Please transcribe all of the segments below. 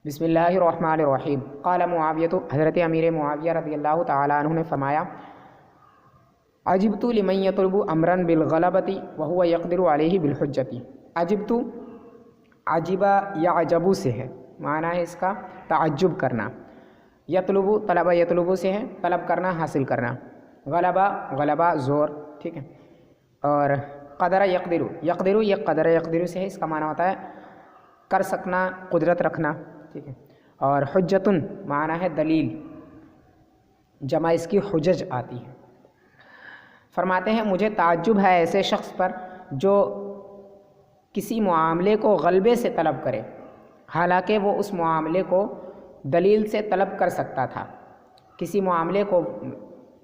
بسم اللہ الرحمن الرحیم۔ قال معاویہ، حضرت امیر معاویہ رضی اللہ تعالیٰ عنہ نے فرمایا، عجبت لمن یطلب امرا بالغلبۃ وهو یقدر علیہ بالحجۃ۔ عجبت، عجبہ یعجب سے ہے، معنی ہے اس کا تعجب کرنا۔ یطلب، طلب یطلب سے ہے، طلب کرنا، حاصل کرنا۔ غلبہ، غلبہ زور، ٹھیک ہے۔ اور قدر یقدر، یقدر یہ قدر یقدر سے ہے، اس کا معنی ہوتا ہے کر سکنا، قدرت رکھنا، ٹھیک ہے۔ اور حجتن معنی ہے دلیل، جمع اس کی حجج آتی ہے۔ فرماتے ہیں مجھے تعجب ہے ایسے شخص پر جو کسی معاملے کو غلبے سے طلب کرے، حالانکہ وہ اس معاملے کو دلیل سے طلب کر سکتا تھا۔ کسی معاملے کو،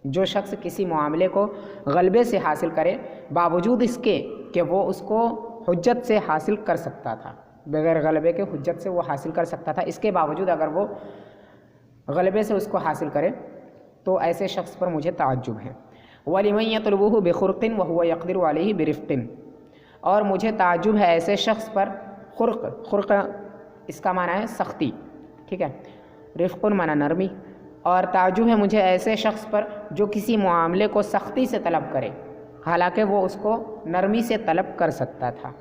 جو شخص کسی معاملے کو غلبے سے حاصل کرے باوجود اس کے کہ وہ اس کو حجت سے حاصل کر سکتا تھا، بغیر غلبے کے حجت سے وہ حاصل کر سکتا تھا، اس کے باوجود اگر وہ غلبے سے اس کو حاصل کرے تو ایسے شخص پر مجھے تعجب ہے۔ وَلِمَن يَطْلُبُهُ بِخُرْقٍ وَهُوَ يَقْدِرُ عَلَيْهِ بِرِفْقٍ، اور مجھے تعجب ہے ایسے شخص پر، خرق، خرق اس کا معنی ہے سختی، ٹھیک ہے، رفق معنی نرمی، اور تعجب ہے مجھے ایسے شخص پر جو کسی معاملے کو سختی سے طلب کرے، حالانکہ وہ اس کو نرمی سے طلب کر سکتا تھا۔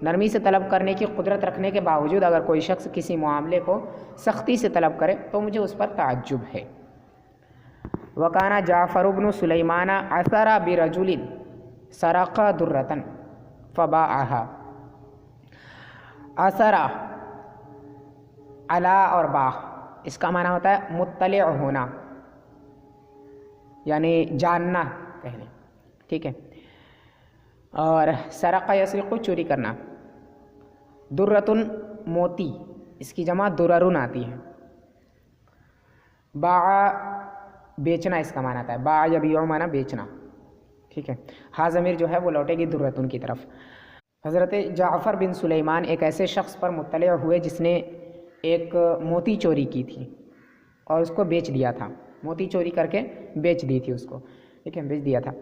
نرمی سے طلب کرنے کی قدرت رکھنے کے باوجود اگر کوئی شخص کسی معاملے کو سختی سے طلب کرے تو مجھے اس پر تعجب ہے۔ وَكَانَ جعفر بن سلیمان عثر برجل سرق درة فباعها۔ عثر، علا اور با، اس کا معنی ہوتا ہے مطلع ہونا، یعنی جاننا کہہ لیں، ٹھیک ہے۔ اور سرق یسرق چوری کرنا۔ درتن موتی، اس کی جمع دررن آتی ہے۔ باع بیچنا، اس کا معنی آتا ہے باع یبیع معنی بیچنا، ٹھیک ہے۔ ہا ضمیر جو ہے وہ لوٹے گی درتن کی طرف۔ حضرت جعفر بن سلیمان ایک ایسے شخص پر مطلع ہوئے جس نے ایک موتی چوری کی تھی اور اس کو بیچ دیا تھا، موتی چوری کر کے بیچ دی تھی اس کو، ٹھیک ہے، بیچ دیا تھا۔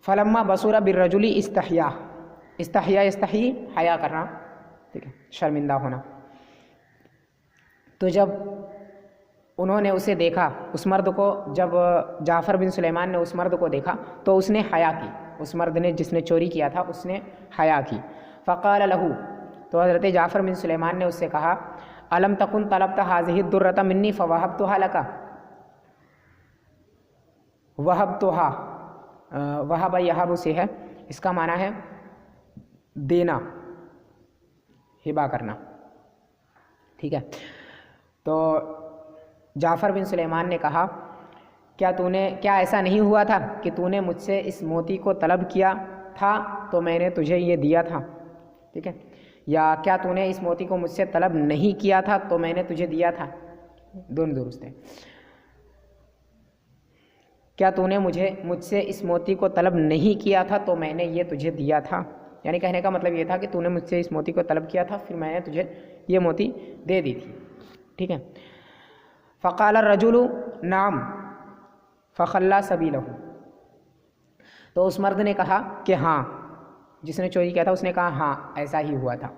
فلما بصور بالرجل استحیا، استحیا یستحی حیا کرنا، ٹھیک ہے، شرمندہ ہونا۔ تو جب انہوں نے اسے دیکھا، اس مرد کو، جب جعفر بن سلیمان نے اس مرد کو دیکھا تو اس نے حیا کی، اس مرد نے جس نے چوری کیا تھا اس نے حیا کی۔ فقال له، تو حضرت جعفر بن سلیمان نے اس سے کہا، الم تکن طلبت هذه الدرة مني فوهبتها لك۔ وهبتها، وہب یہب سے ہے، اس کا معنی ہے دینا، ہبا کرنا، ٹھیک ہے۔ تو جعفر بن سلیمان نے کہا، کیا ایسا نہیں ہوا تھا کہ تو نے مجھ سے اس موتی کو طلب کیا تھا تو میں نے تجھے یہ دیا تھا، ٹھیک ہے، یا کیا تو نے اس موتی کو مجھ سے طلب نہیں کیا تھا تو میں نے تجھے دیا تھا، دونوں درست ہے۔ کیا تو نے مجھ سے اس موتی کو طلب نہیں کیا تھا تو میں نے یہ تجھے دیا تھا، یعنی کہنے کا مطلب یہ تھا کہ تو نے مجھ سے اس موتی کو طلب کیا تھا پھر میں نے تجھے یہ موتی دے دی تھی، ٹھیک ہے۔ فقال الرجل نعم فخلى سبيله، تو اس مرد نے کہا کہ ہاں، جس نے چوری کیا تھا اس نے کہا ہاں ایسا ہی ہوا تھا۔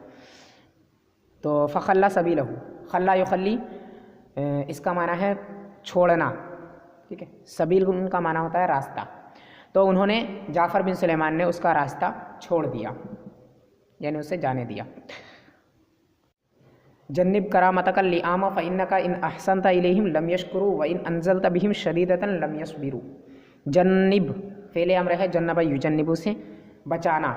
تو فخلى سبيله، خلا یخلی اس کا معنی ہے چھوڑنا، ٹھیک ہے، سبیل ان کا معنی ہوتا ہے راستہ۔ تو انہوں نے، جعفر بن سلیمان نے اس کا راستہ چھوڑ دیا، یعنی اسے جانے دیا۔ جنب کرامتک اللئام فإنک ان احسنت الیہم لم یشکروا وان انزلت بہم شدیدۃ لم یصبروا۔ جنب فعل امر ہے، جنب یجنب سے بچانا،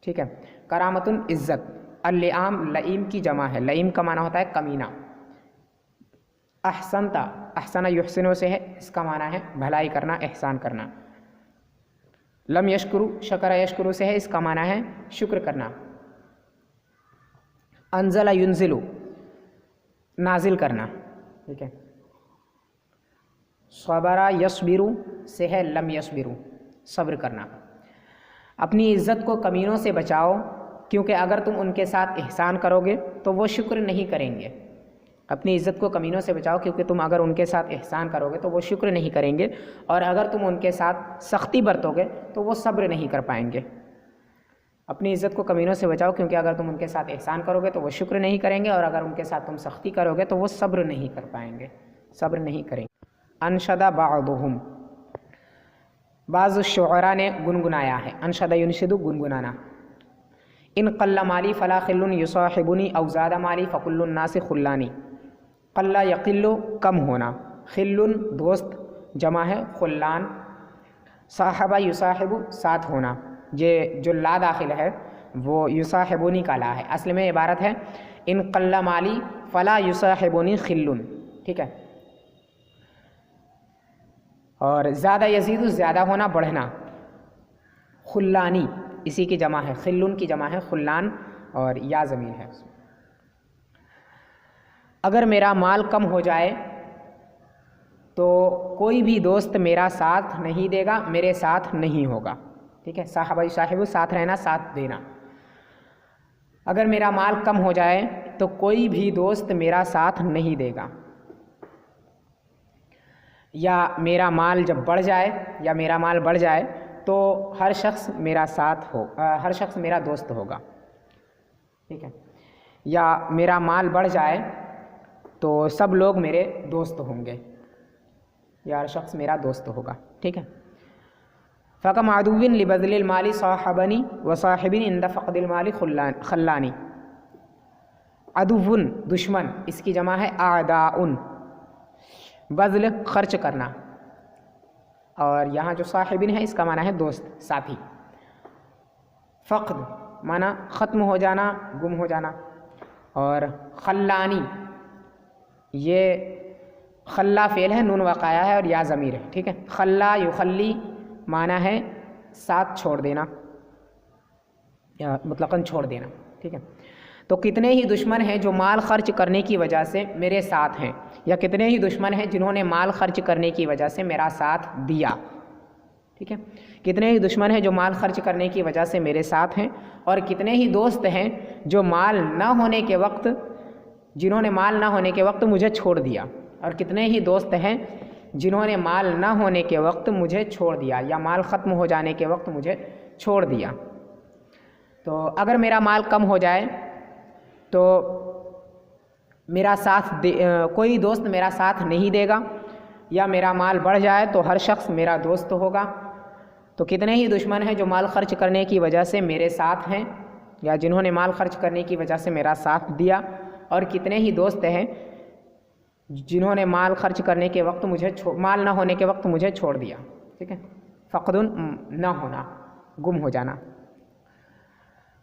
ٹھیک ہے۔ کرامتن عزت، اللئام لئیم کی جمع ہے، لئیم کا معنی ہوتا ہے کمینہ۔ احسنت، احسن یحسن سے ہے، اس کا معنی ہے بھلائی کرنا، احسان کرنا۔ لم یشکروا، شکر یشکر سے ہے، اس کا معنی ہے شکر کرنا۔ انزل ینزل نازل کرنا، ٹھیک ہے۔ صبر یصبر سے ہے، لم یصبر صبر کرنا۔ اپنی عزت کو کمینوں سے بچاؤ، کیونکہ اگر تم ان کے ساتھ احسان کرو گے تو وہ شکر نہیں کریں گے۔ اپنی عزت کو کمینوں سے بچاؤ کیونکہ تم اگر ان کے ساتھ احسان کرو گے تو وہ شکر نہیں کریں گے، اور اگر تم ان کے ساتھ سختی برتو گے تو وہ صبر نہیں کر پائیں گے۔ اپنی عزت کو کمینوں سے بچاؤ، کیونکہ اگر تم ان کے ساتھ احسان کرو گے تو وہ شکر نہیں کریں گے، اور اگر ان کے ساتھ تم سختی کرو گے تو وہ صبر نہیں کر پائیں گے، صبر نہیں کریں گے۔ انشد بعضهم، بعض شعراء نے گنگنایا ہے، انشد ینشد گنگنانا، ان قل مالی فلا خل یصاحبنی او زاد مالی فکل الناس خلانی۔ قل یقل کم ہونا، خل دوست جمع ہے خلان، صاحبہ یصاحب ساتھ ہونا، یہ جو لا داخل ہے وہ یصاحبنی کا لا ہے، اصل میں عبارت ہے ان قل مالی فلا یصاحبنی خل، ٹھیک ہے۔ اور زیادہ یزید زیادہ ہونا بڑھنا، خلانی اسی کی جمع ہے، خلن کی جمع ہے خلان، اور یا ضمیر ہے اس میں۔ اگر میرا مال کم ہو جائے تو کوئی بھی دوست میرا ساتھ نہیں دے گا، میرے ساتھ نہیں ہوگا، ٹھیک ہے۔ صاحبہ صاحب ساتھ رہنا، ساتھ دینا۔ اگر میرا مال کم ہو جائے تو کوئی بھی دوست میرا ساتھ نہیں دے گا، یا میرا مال جب بڑھ جائے، یا میرا مال بڑھ جائے تو ہر شخص میرا ساتھ ہو، ہر شخص میرا دوست ہوگا، ٹھیک ہے۔ یا میرا مال بڑھ جائے تو سب لوگ میرے دوست ہوں گے، یا ہر شخص میرا دوست ہوگا، ٹھیک ہے۔ فَكَمْ عَدُوٍ لِبَذْلِ الْمَالِ صَاحَبَنِي وَصَاحِبٍ عِنْدَ فَقْدِ الْمَالِ خَلَّانِ۔ عدوٌ دشمن، اس کی جمع ہے اعداء، بذل خرچ کرنا، اور یہاں جو صاحبین ہے اس کا معنی ہے دوست، ساتھی۔ فقد معنی ختم ہو جانا، گم ہو جانا، اور خلانی یہ خلا فعل ہے، نون وقایا ہے اور یا ضمیر ہے، ٹھیک ہے۔ خلا یخلی معنی ہے ساتھ چھوڑ دینا یا مطلقاً چھوڑ دینا، ٹھیک ہے۔ تو کتنے ہی دشمن ہیں جو مال خرچ کرنے کی وجہ سے میرے ساتھ ہیں، یا کتنے ہی دشمن ہیں جنہوں نے مال خرچ کرنے کی وجہ سے میرا ساتھ دیا، ٹھیک ہے۔ کتنے ہی دشمن ہیں جو مال خرچ کرنے کی وجہ سے میرے ساتھ ہیں، اور کتنے ہی دوست ہیں جو مال نہ ہونے کے وقت، جنہوں نے مال نہ ہونے کے وقت مجھے چھوڑ دیا، اور کتنے ہی دوست ہیں جنہوں نے مال نہ ہونے کے وقت مجھے چھوڑ دیا، یا مال ختم ہو جانے کے وقت مجھے چھوڑ دیا۔ تو اگر میرا مال کم ہو جائے تو میرا ساتھ کوئی دوست میرا ساتھ نہیں دے گا، یا میرا مال بڑھ جائے تو ہر شخص میرا دوست ہوگا۔ تو کتنے ہی دشمن ہیں جو مال خرچ کرنے کی وجہ سے میرے ساتھ ہیں، یا جنہوں نے مال خرچ کرنے کی وجہ سے میرا ساتھ دیا، اور کتنے ہی دوست ہیں جنہوں نے مال خرچ کرنے کے وقت مال نہ ہونے کے وقت مجھے چھوڑ دیا، ٹھیک ہے۔ فقد نہ ہونا، گم ہو جانا۔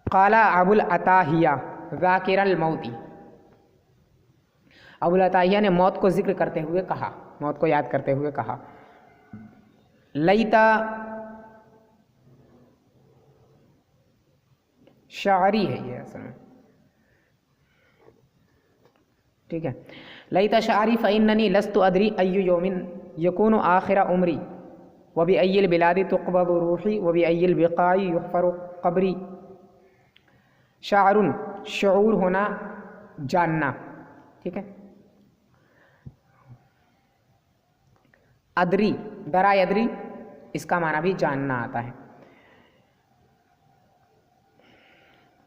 قال ابو العتاہیہ ذاکر الموت، ابو العتاہیہ نے موت کو ذکر کرتے ہوئے کہا، موت کو یاد کرتے ہوئے کہا، لیتا شاعری ہے یہ اصل میں، ٹھیک ہے۔ لیتا شاعری فإننی لست ادری ای یوم یکون آخر عمری وبأی البلاد تقبض روحی وبأی البقاع یحفر قبری۔ شاعر شعور ہونا، جاننا، ٹھیک ہے۔ ادری درا یدری، اس کا معنی بھی جاننا آتا ہے۔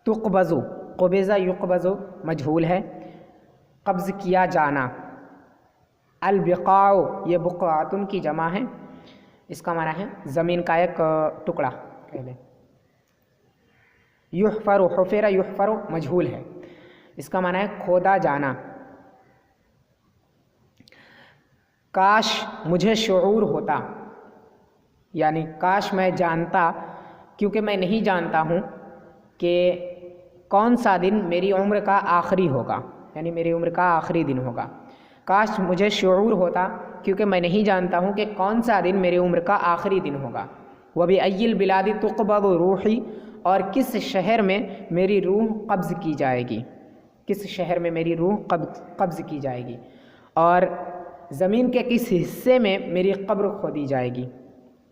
تقبض قبض یقبض مجہول ہے، قبض کیا جانا۔ البقاع یہ بقعۃ کی جمع ہے، اس کا معنی ہے زمین کا ایک ٹکڑا کہہ لیں۔ یحفر حفر یحفر مجہول ہے، اس کا معنی ہے کھودا جانا۔ کاش مجھے شعور ہوتا، یعنی کاش میں جانتا، کیونکہ میں نہیں جانتا ہوں کہ کون سا دن میری عمر کا آخری ہوگا، یعنی میری عمر کا آخری دن ہوگا۔ کاش مجھے شعور ہوتا کیونکہ میں نہیں جانتا ہوں کہ کون سا دن میری عمر کا آخری دن ہوگا۔ وبأی البلاد تقبض روحی، اور کس شہر میں میری روح قبض کی جائے گی، کس شہر میں میری روح قبض کی جائے گی، اور زمین کے کس حصے میں میری قبر کھودی جائے گی،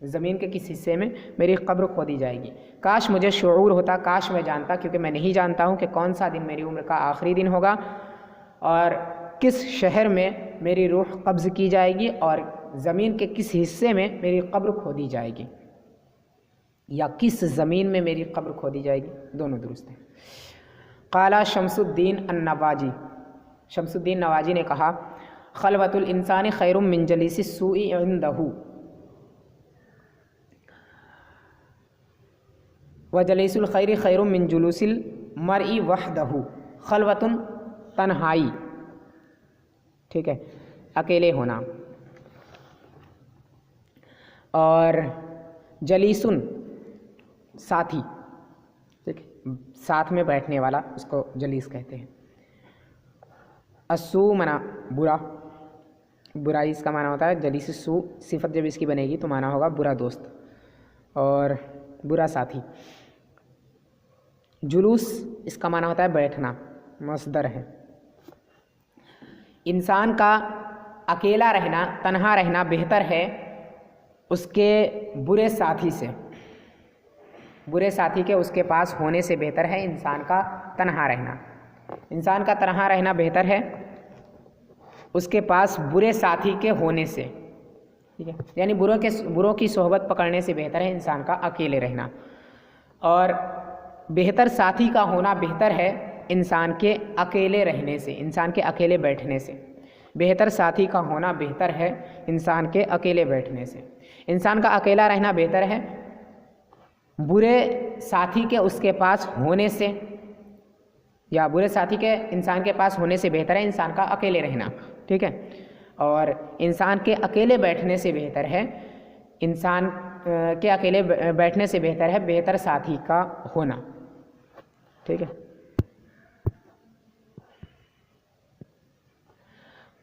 زمین کے کس حصے میں میری قبر کھودی جائے گی۔ کاش مجھے شعور ہوتا، کاش میں جانتا، کیونکہ میں نہیں جانتا ہوں کہ کون سا دن میری عمر کا آخری دن ہوگا، اور کس شہر میں میری روح قبض کی جائے گی، اور زمین کے کس حصے میں میری قبر کھودی جائے گی۔ یا کس زمین میں میری قبر کھودی جائے گی، دونوں درست ہیں۔ قال شمس الدین النواجی، شمس الدین نواجی نے کہا خلوۃ الانسان خیر من جلیس السوء عندہ وجلیس الخیر خیر من جلوس المرء وحدہ۔ خلوۃ تنہائی، ٹھیک ہے، اکیلے ہونا، اور جلیسن ساتھی، ٹھیک ہے، ساتھ میں بیٹھنے والا، اس کو جلیس کہتے ہیں۔ السوء معنی برا، برائی اس کا معنی ہوتا ہے۔ جلیس السوء صفت جب اس کی بنے گی تو معنی ہوگا برا دوست اور برا ساتھی۔ جلوس اس کا معنی ہوتا ہے بیٹھنا، مصدر ہے۔ انسان کا اکیلا رہنا، تنہا رہنا بہتر ہے اس کے برے ساتھی سے، برے ساتھی کے اس کے پاس ہونے سے بہتر ہے انسان کا تنہا رہنا۔ انسان کا تنہا رہنا بہتر ہے اس کے پاس برے ساتھی کے ہونے سے، ٹھیک ہے، یعنی بروں کی صحبت پکڑنے سے بہتر ہے انسان کا اکیلے رہنا، اور بہتر ساتھی کا ہونا بہتر ہے انسان کے اکیلے رہنے سے، انسان کے اکیلے بیٹھنے سے۔ بہتر ساتھی کا ہونا بہتر ہے انسان کے اکیلے بیٹھنے سے۔ انسان کا اکیلا رہنا بہتر ہے برے ساتھی کے اس کے پاس ہونے سے، یا برے ساتھی کے انسان کے پاس ہونے سے بہتر ہے انسان کا اکیلے رہنا، ٹھیک ہے، اور انسان کے اکیلے بیٹھنے سے بہتر ہے، انسان کے اکیلے بیٹھنے سے بہتر ہے بہتر ساتھی کا ہونا، ٹھیک ہے۔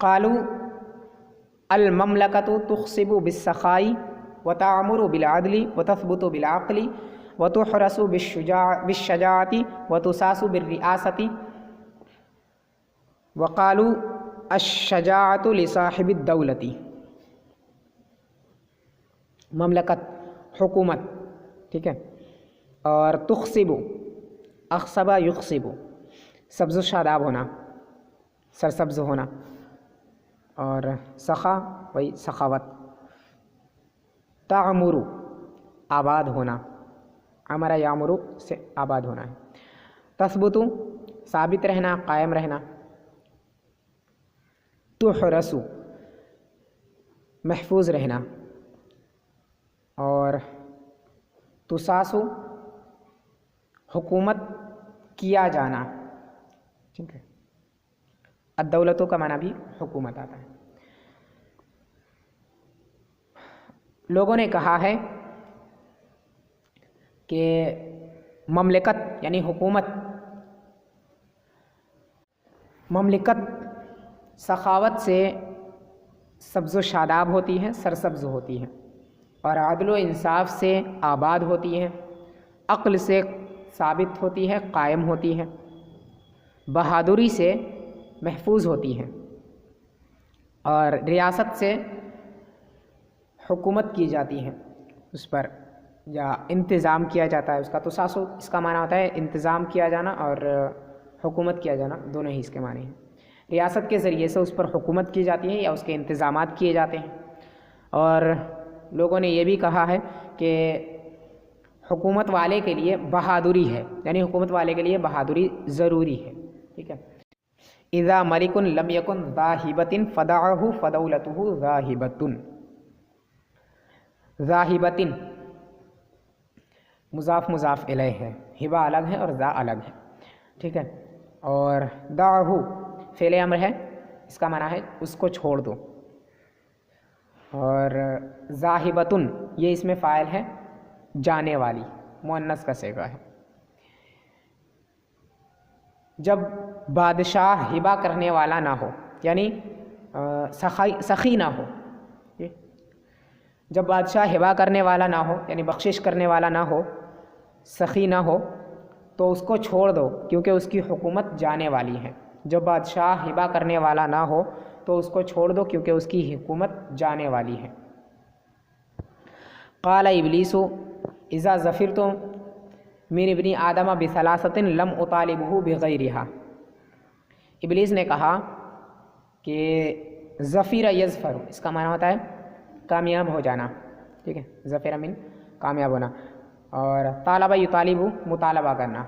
قالوا المملکۃ تخصب بالسخاء وتعمر بالعدل وتثبت بالعقل وتحرس بالشجاعۃ وتساس بالریاست وقالوا الشجاعۃ لصاحب الدولۃ۔ مملکت حکومت، ٹھیک ہے، اور تخصب اخصب یخصب سبز و شاداب ہونا، سرسبز ہونا، اور سخا وہی سخاوت۔ تعمر آباد ہونا، امر یامر سے آباد ہونا ہے۔ تثبت ثابت رہنا، قائم رہنا۔ تحرس محفوظ رہنا، اور تساس حکومت کیا جانا، ٹھیک ہے۔ الدولتوں کا معنی بھی حکومت آتا ہے۔ لوگوں نے کہا ہے کہ مملکت یعنی حکومت، مملکت سخاوت سے سبز و شاداب ہوتی ہے، سرسبز ہوتی ہے، اور عدل و انصاف سے آباد ہوتی ہے، عقل سے ثابت ہوتی ہے، قائم ہوتی ہے، بہادری سے محفوظ ہوتی ہے، اور ریاست سے حکومت کی جاتی ہے، اس پر یا انتظام کیا جاتا ہے اس کا۔ تساسو اس کا معنی ہوتا ہے انتظام کیا جانا، اور حکومت کیا جانا دونوں ہی اس کے معنی ہیں۔ ریاست کے ذریعے سے اس پر حکومت کی جاتی ہے یا اس کے انتظامات کیے جاتے ہیں۔ اور لوگوں نے یہ بھی کہا ہے کہ حکومت والے کے لیے بہادری ہے، یعنی حکومت والے کے لیے بہادری ضروری ہے، ٹھیک ہے۔ اذا ملک لم یکن ذا ہبۃ فدعہ فدولتہ ذاہبۃ۔ ذاہبۃ مضاف مضاف الیہ ہے، ہبہ الگ ہے اور ذا الگ ہے، ٹھیک ہے، اور دعہ فعل امر ہے، اس کا معنی ہے اس کو چھوڑ دو، اور ذاہبۃ یہ اس میں فاعل ہے جانے والی، مؤنث کا صیغہ ہے۔ جب بادشاہ ہبہ کرنے والا نہ ہو، یعنی سخی نہ ہو، جب بادشاہ ہبہ کرنے والا نہ ہو یعنی بخشش کرنے والا نہ ہو، سخی نہ ہو، تو اس کو چھوڑ دو کیونکہ اس کی حکومت جانے والی ہے۔ جب بادشاہ ہبہ کرنے والا نہ ہو تو اس کو چھوڑ دو کیونکہ اس کی حکومت جانے والی ہے۔ قال ابلیس اذا ظفرتم من ابن آدم بثلاثۃ لم اطالبہ بغیرہا۔ ابلیس نے کہا کہ ظفر یظفر اس کا معنی ہوتا ہے کامیاب ہو جانا، ٹھیک ہے، ظفر من کامیاب ہونا۔ اور طالبہ یطالب مطالبہ کرنا.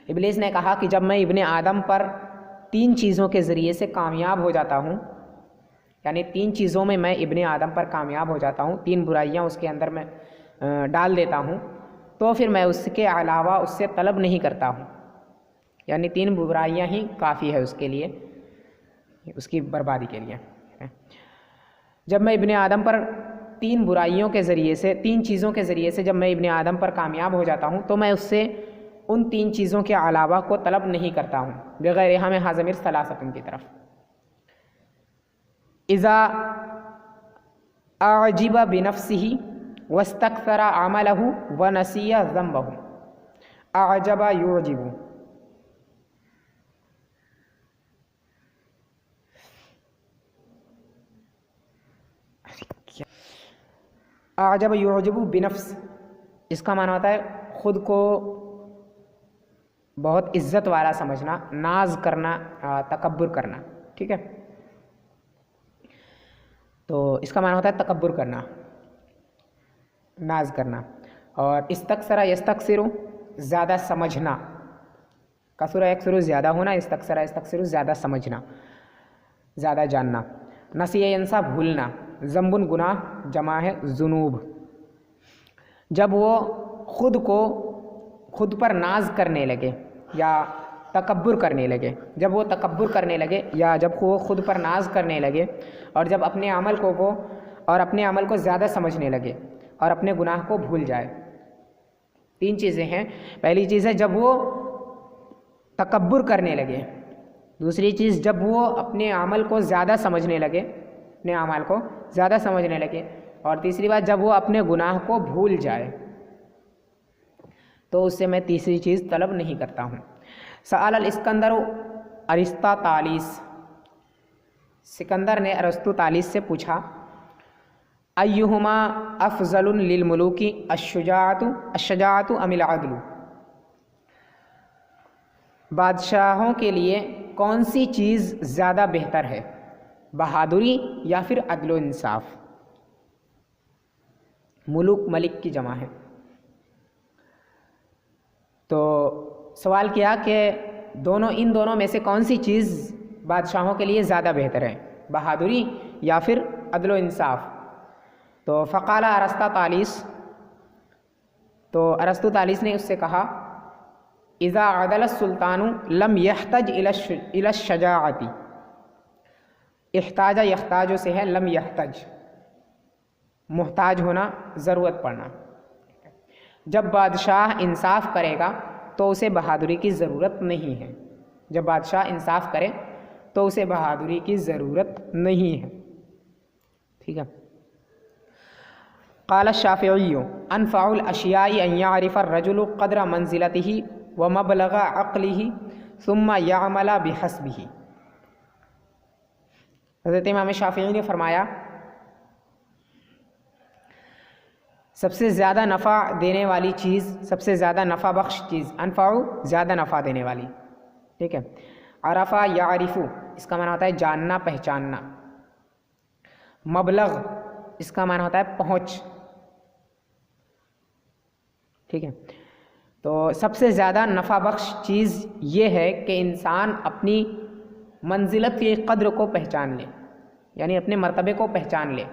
ابلیس نے کہا کہ جب میں ابن آدم پر 3 چیزوں کے ذریعے سے کامیاب ہو جاتا ہوں، یعنی 3 چیزوں میں میں ابن آدم پر کامیاب ہو جاتا ہوں، 3 برائیاں اس کے اندر میں ڈال دیتا ہوں، تو پھر میں اس کے علاوہ اس سے طلب نہیں کرتا ہوں. یعنی 3 برائیاں ہی کافی ہے اس کے لیے، اس کی بربادی کے لیے. جب میں ابن آدم پر 3 برائیوں کے ذریعے سے 3 چیزوں کے ذریعے سے جب میں ابن آدم پر کامیاب ہو جاتا ہوں تو میں اس سے ان 3 چیزوں کے علاوہ کو طلب نہیں کرتا ہوں. بغیر ہمیں حاضمر ثلاثتن کی طرف. اذا اعجب بنفسه واستكثر عمله ونسي ذنبه. اعجب يعجب. اعجب یعجب بنفس، اس کا معنی ہوتا ہے خود کو بہت عزت والا سمجھنا، ناز کرنا، تکبر کرنا. ٹھیک ہے، تو اس کا معنی ہوتا ہے تکبر کرنا، ناز کرنا. اور استکثر یستکثر زیادہ سمجھنا، کثر یکثر زیادہ ہونا، استکثر یستکثر زیادہ سمجھنا، زیادہ جاننا. نسی ینسا بھولنا. ذنب گناہ جمع ہے ذنوب. جب وہ خود پر ناز کرنے لگے یا تکبر کرنے لگے، جب وہ تکبر کرنے لگے یا جب وہ خود پر ناز کرنے لگے اور جب اپنے عمل کو زیادہ سمجھنے لگے اور اپنے گناہ کو بھول جائے. 3 چیزیں ہیں. پہلی چیز ہے جب وہ تکبر کرنے لگے. دوسری چیز جب وہ اپنے عمل کو زیادہ سمجھنے لگے، اور تیسری بات جب وہ اپنے گناہ کو بھول جائے تو اس سے میں تیسری چیز طلب نہیں کرتا ہوں. سأل الاسکندر ارسطا طالیس. سکندر نے ارسطو طالیس سے پوچھا ایہما افضل للملوک الشجاعت ام العدل. بادشاہوں کے لیے کون سی چیز زیادہ بہتر ہے، بہادری یا پھر عدل و انصاف؟ ملوک ملک کی جمع ہے. تو سوال کیا کہ ان دونوں میں سے کون سی چیز بادشاہوں کے لیے زیادہ بہتر ہے، بہادری یا پھر عدل و انصاف؟ تو فقال ارسطو طالیس، تو ارسطو طالیس نے اس سے کہا اذا عدل السلطان لم يحتج الى الشجاعت. احتاج یحتاج سے ہے لم یحتج، محتاج ہونا، ضرورت پڑنا. جب بادشاہ انصاف کرے گا تو اسے بہادری کی ضرورت نہیں ہے. جب بادشاہ انصاف کرے تو اسے بہادری کی ضرورت نہیں ہے. ٹھیک ہے. قال الشافعی انفع الاشیاء ان يعرف الرجل قدر منزلته ومبلغ عقله ثم يعمل بحسبه. حضرت امام شافعی نے فرمایا سب سے زیادہ نفع دینے والی چیز، سب سے زیادہ نفع بخش چیز، انفع زیادہ نفع دینے والی. ٹھیک ہے. عرفہ یعرف اس کا معنی ہوتا ہے جاننا، پہچاننا. مبلغ اس کا معنی ہوتا ہے پہنچ. ٹھیک ہے. تو سب سے زیادہ نفع بخش چیز یہ ہے کہ انسان اپنی منزلت کی قدر کو پہچان لے، یعنی اپنے مرتبے کو پہچان لے.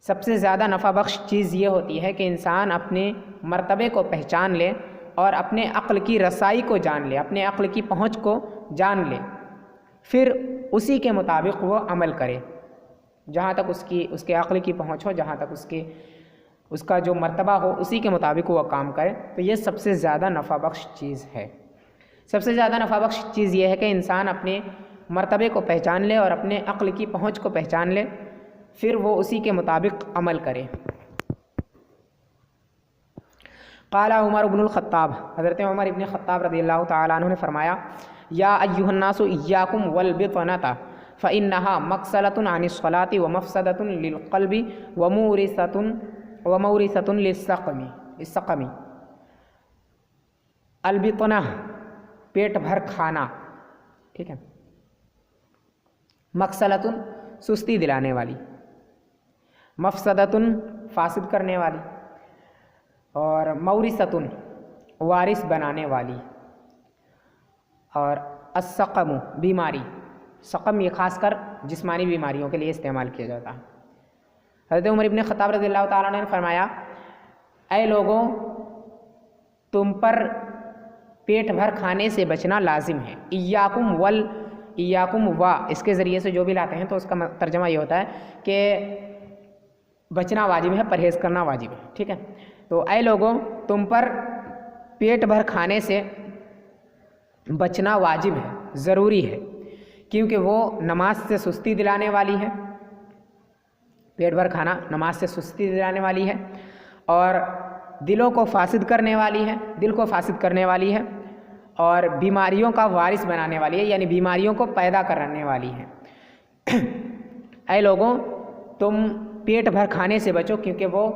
سب سے زیادہ نفع بخش چیز یہ ہوتی ہے کہ انسان اپنے مرتبے کو پہچان لے اور اپنے عقل کی رسائی کو جان لے، اپنے عقل کی پہنچ کو جان لے، پھر اسی کے مطابق وہ عمل کرے. جہاں تک اس کے عقل کی پہنچ ہو، جہاں تک اس کا جو مرتبہ ہو، اسی کے مطابق وہ کام کرے. تو یہ سب سے زیادہ نفع بخش چیز ہے. سب سے زیادہ نفع بخش چیز یہ ہے کہ انسان اپنے مرتبے کو پہچان لے اور اپنے عقل کی پہنچ کو پہچان لے، پھر وہ اسی کے مطابق عمل کرے. قال عمر بن الخطاب، حضرت عمر ابن خطاب رضی اللہ تعالیٰ عنہ نے فرمایا یا ایھا الناس ایاکم والبطنۃ فانها مقصلۃ عن الصلاۃ ومفسدۃ للقلب ومورثۃ للسقم. البطنہ پیٹ بھر کھانا. ٹھیک ہے. مقصلۃ سستی دلانے والی، مفسدۃ فاسد کرنے والی، اور مورثۃن وارث بنانے والی، اور السقم بیماری، سقم یہ خاص کر جسمانی بیماریوں کے لیے استعمال کیا جاتا ہے۔ حضرت عمر ابن خطاب رضی اللہ تعالیٰ عنہ نے فرمایا اے لوگوں تم پر پیٹ بھر کھانے سے بچنا لازم ہے۔ ایاکم و اس کے ذریعے سے جو بھی لاتے ہیں تو اس کا ترجمہ یہ ہوتا ہے کہ بچنا واجب ہے، پرہیز کرنا واجب ہے، ٹھیک ہے۔ تو اے لوگوں تم پر پیٹ بھر کھانے سے بچنا واجب ہے، ضروری ہے، کیونکہ وہ نماز سے سستی دلانے والی ہے۔ پیٹ بھر کھانا نماز سے سستی دلانے والی ہے، اور دلوں کو فاسد کرنے والی ہے، دل کو فاسد کرنے والی ہے، اور بیماریوں کا وارث بنانے والی ہے، یعنی بیماریوں کو پیدا کرنے والی ہے۔ اے لوگوں تم پیٹ بھر کھانے سے بچو، کیونکہ وہ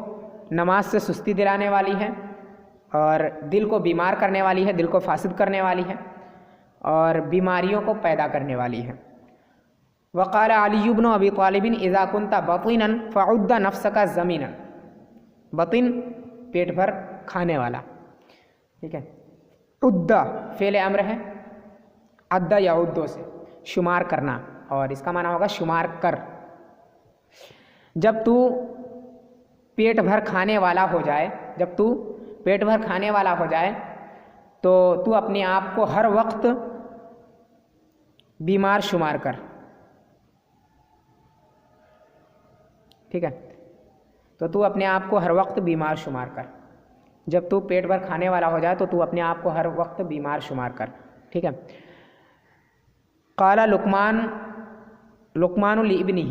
نماز سے سستی دلانے والی ہے، اور دل کو بیمار کرنے والی ہے، دل کو فاسد کرنے والی ہے، اور بیماریوں کو پیدا کرنے والی ہے۔ وقال علی بن ابی طالب اذا كنت بطنا فعد نفسك زمینا، بطن پیٹ بھر کھانے والا، ٹھیک ہے۔ عدہ فعل امر ہے، عدہ یا عدو سے شمار کرنا، اور اس کا معنی ہوگا شمار کر۔ جب تو پیٹ بھر کھانے والا ہو جائے، جب تو پیٹ بھر کھانے والا ہو جائے تو تو اپنے آپ کو ہر وقت بیمار شمار کر، ٹھیک ہے۔ تو اپنے آپ کو ہر وقت بیمار شمار کر، جب تو پیٹ بھر کھانے والا ہو جائے تو اپنے آپ کو ہر وقت بیمار شمار کر، ٹھیک ہے۔ قال لقمان لابنہ،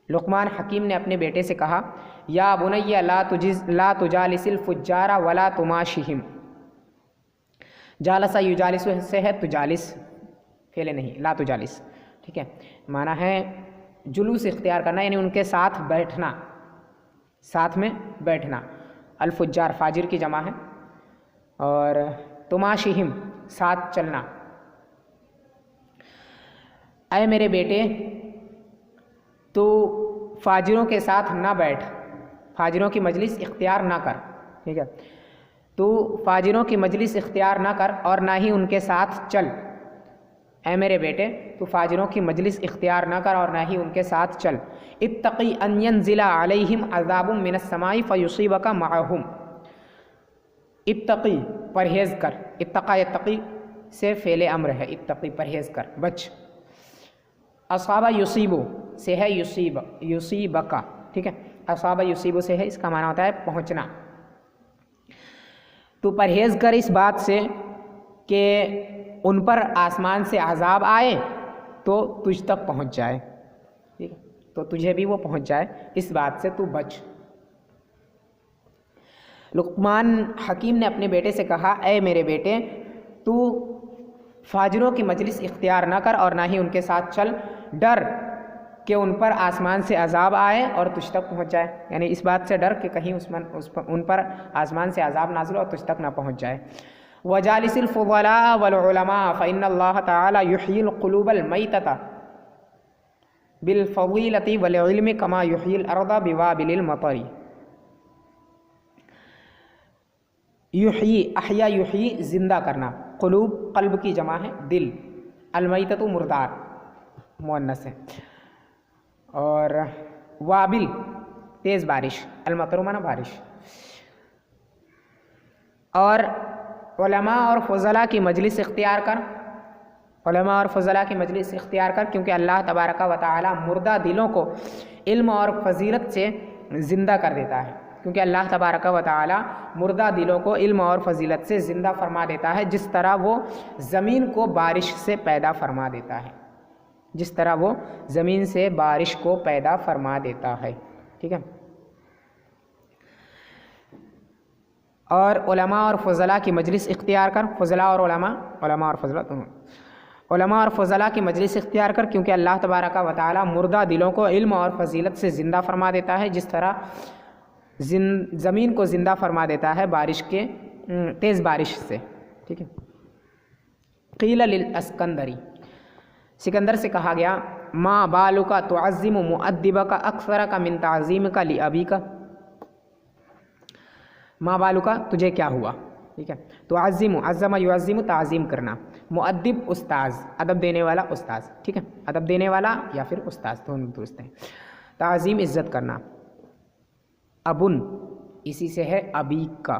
لقمان حکیم نے اپنے بیٹے سے کہا یا بنی لا تجالس الفجار ولا تماشہم، جالس یجالس سے ہے تجالس، فعل نہیں، لا تجالس، ٹھیک ہے۔ معنی ہے جلوس اختیار کرنا، یعنی ان کے ساتھ بیٹھنا، ساتھ میں بیٹھنا۔ الفجار فاجر کی جمع ہے، اور تماشہم ساتھ چلنا۔ اے میرے بیٹے تو فاجروں کے ساتھ نہ بیٹھ، فاجروں کی مجلس اختیار نہ کر، ٹھیک ہے۔ تو فاجروں کی مجلس اختیار نہ کر اور نہ ہی ان کے ساتھ چل۔ اے میرے بیٹے تو فاجروں کی مجلس اختیار نہ کر اور نہ ہی ان کے ساتھ چل۔ اتقی ان ینزل علیہم عذاب من السماء فیصیبک معہم، اتقی پرہیز کر، اتقا یتقی سے فعل امر ہے، اتقی پرہیز کر، بچ۔ اصاب یصیبو سے ہے یصیبکا، ٹھیک ہے۔ اصاب یصیبو سے ہے، اس کا معنی ہوتا ہے پہنچنا۔ تو پرہیز کر اس بات سے کہ ان پر آسمان سے عذاب آئے تو تجھ تک پہنچ جائے، ٹھیک ہے، تو تجھے بھی وہ پہنچ جائے، اس بات سے تو بچ۔ لقمان حکیم نے اپنے بیٹے سے کہا اے میرے بیٹے تو فاجروں کی مجلس اختیار نہ کر اور نہ ہی ان کے ساتھ چل، ڈر کہ ان پر آسمان سے عذاب آئے اور تجھ تک پہنچ جائے، یعنی اس بات سے ڈر کہ کہیں ان پر آسمان سے عذاب نازل ہو اور تجھ تک نہ پہنچ جائے۔ وجالس الفضلاء والعلماء فإن اللہ تعالی یحیی القلوب المیتۃ بالفضیلۃ والعلم کما یحیی الارض بوابل المطر۔ یحیی، احیا یحیی زندہ کرنا، قلوب قلب کی جمع ہے، دل، المیتۃ مردار مؤنث ہے، اور وابل تیز بارش، المطر معنی بارش۔ اور علماء اور فضلاء کی مجلس اختیار کر، علماء اور فضلاء کی مجلس اختیار کر، کیونکہ اللہ تبارک و تعالی مردہ دلوں کو علم اور فضیلت سے زندہ کر دیتا ہے، کیونکہ اللہ تبارک و تعالی مردہ دلوں کو علم اور فضیلت سے زندہ فرما دیتا ہے، جس طرح وہ زمین کو بارش سے پیدا فرما دیتا ہے، جس طرح وہ زمین سے بارش کو پیدا فرما دیتا ہے، ٹھیک ہے۔ اور علماء اور فضلاء کی مجلس اختیار کر، فضلاء اور علماء، علماء اور فضلاء دونوں، علماء اور فضلاء کی مجلس اختیار کر، کیونکہ اللہ تبارک و تعالی مردہ دلوں کو علم اور فضیلت سے زندہ فرما دیتا ہے، جس طرح زمین کو زندہ فرما دیتا ہے بارش کے تیز بارش سے، ٹھیک ہے۔ قیل للاسکندری، سکندر سے کہا گیا ما بالک تعظم مؤدبک اکثرک من تعظیمک لابیک، ما بالو کا تجھے کیا ہوا، ٹھیک ہے. تو عظیم عظم یعظم تعظیم کرنا. مؤدب استاذ، ادب دینے والا استاذ، ٹھیک ہے. ادب دینے والا یا پھر استاذ دونوں درست ہیں. تعظیم عزت کرنا. ابن اسی سے ہے ابیک کا،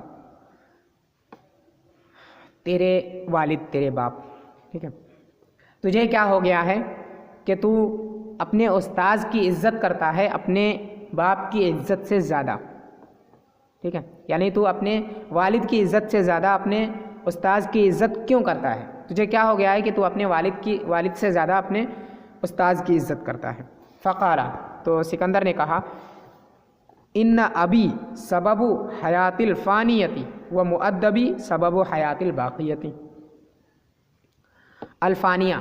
تیرے والد تیرے باپ، ٹھیک ہے. تجھے کیا ہو گیا ہے کہ تو اپنے استاذ کی عزت کرتا ہے اپنے باپ کی عزت سے زیادہ، ٹھیک ہے. یعنی تو اپنے والد کی عزت سے زیادہ اپنے استاذ کی عزت کیوں کرتا ہے؟ تجھے کیا ہو گیا ہے کہ تو اپنے والد سے زیادہ اپنے استاذ کی عزت کرتا ہے. فقال، تو سکندر نے کہا، ان ابی سبب حیات الفانیتی و مؤدبی سبب حیات الباقیتی. الفانیہ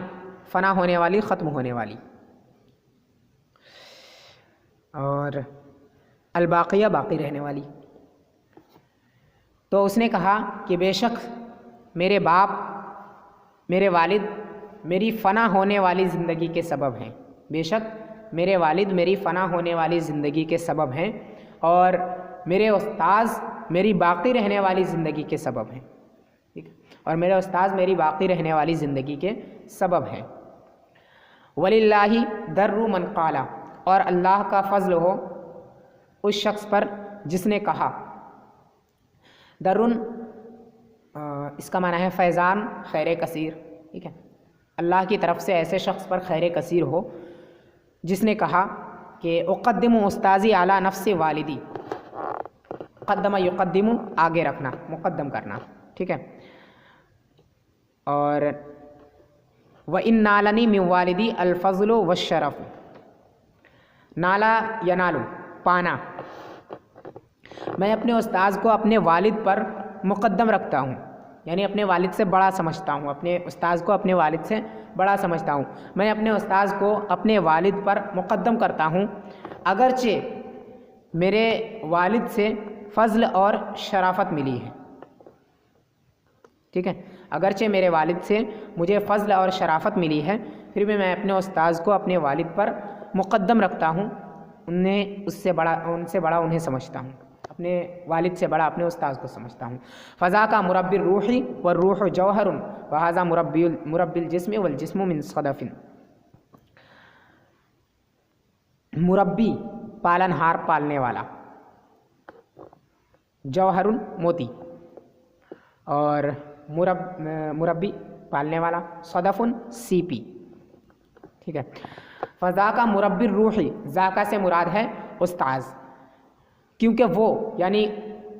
فنا ہونے والی، ختم ہونے والی، اور الباقیہ باقی رہنے والی. تو اس نے کہا کہ بے شک میرے باپ میرے والد میری فنا ہونے والی زندگی کے سبب ہیں، بے شک میرے والد میری فنا ہونے والی زندگی کے سبب ہیں، اور میرے استاذ میری باقی رہنے والی زندگی کے سبب ہیں، ٹھیک ہے. اور میرے استاذ میری باقی رہنے والی زندگی کے سبب ہیں. وللہ در من قال، اور اللہ کا فضل ہو اس شخص پر جس نے کہا. درن اس کا معنی ہے فیضان، خیر کثیر، ٹھیک ہے. اللہ کی طرف سے ایسے شخص پر خیر کثیر ہو جس نے کہا کہ اقدم استاذی اعلیٰ نفس والدی. قدم یقدم آگے رکھنا، مقدم کرنا، ٹھیک ہے. اور وَإِن نَالَنِي مِن وَالِدِي الْفَضْلُ وَالشَّرَفُ. نالا ینالو پانا، میں اپنے استاذ کو اپنے والد پر مقدم رکھتا ہوں، یعنی اپنے والد سے بڑا سمجھتا ہوں، اپنے استاذ کو اپنے والد سے بڑا سمجھتا ہوں. میں اپنے استاذ کو اپنے والد پر مقدم کرتا ہوں اگرچہ میرے والد سے فضل اور شرافت ملی ہے، ٹھیک ہے. اگرچہ میرے والد سے مجھے فضل اور شرافت ملی ہے، پھر بھی میں اپنے استاذ کو اپنے والد پر مقدم رکھتا ہوں، ان سے بڑا انہیں سمجھتا ہوں، اپنے والد سے بڑا اپنے استاذ کو سمجھتا ہوں. فضا کا مربی الروحی والروح جوہر وہذا مربی الجسم والجسم من صدف. مربی پالن ہار، پالنے والا. جوہر موتی، اور مربی پالنے والا. صدف سیپی، ٹھیک ہے. فضا کا مربی الروحی، ذاکا سے مراد ہے استاذ، کیونکہ وہ یعنی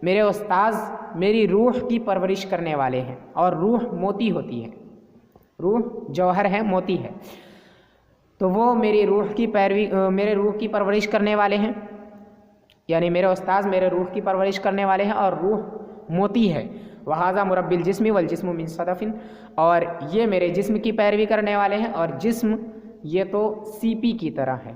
میرے استاذ میری روح کی پرورش کرنے والے ہیں، اور روح موتی ہوتی ہے، روح جوہر ہے، موتی ہے، تو وہ میری روح کی پرورش کرنے والے ہیں، یعنی میرے استاذ میرے روح کی پرورش کرنے والے ہیں اور روح موتی ہے. وہذا مربی الجسم والجسم من صدف، اور یہ میرے جسم کی پیروی کرنے والے ہیں اور جسم یہ تو سیپی کی طرح ہے.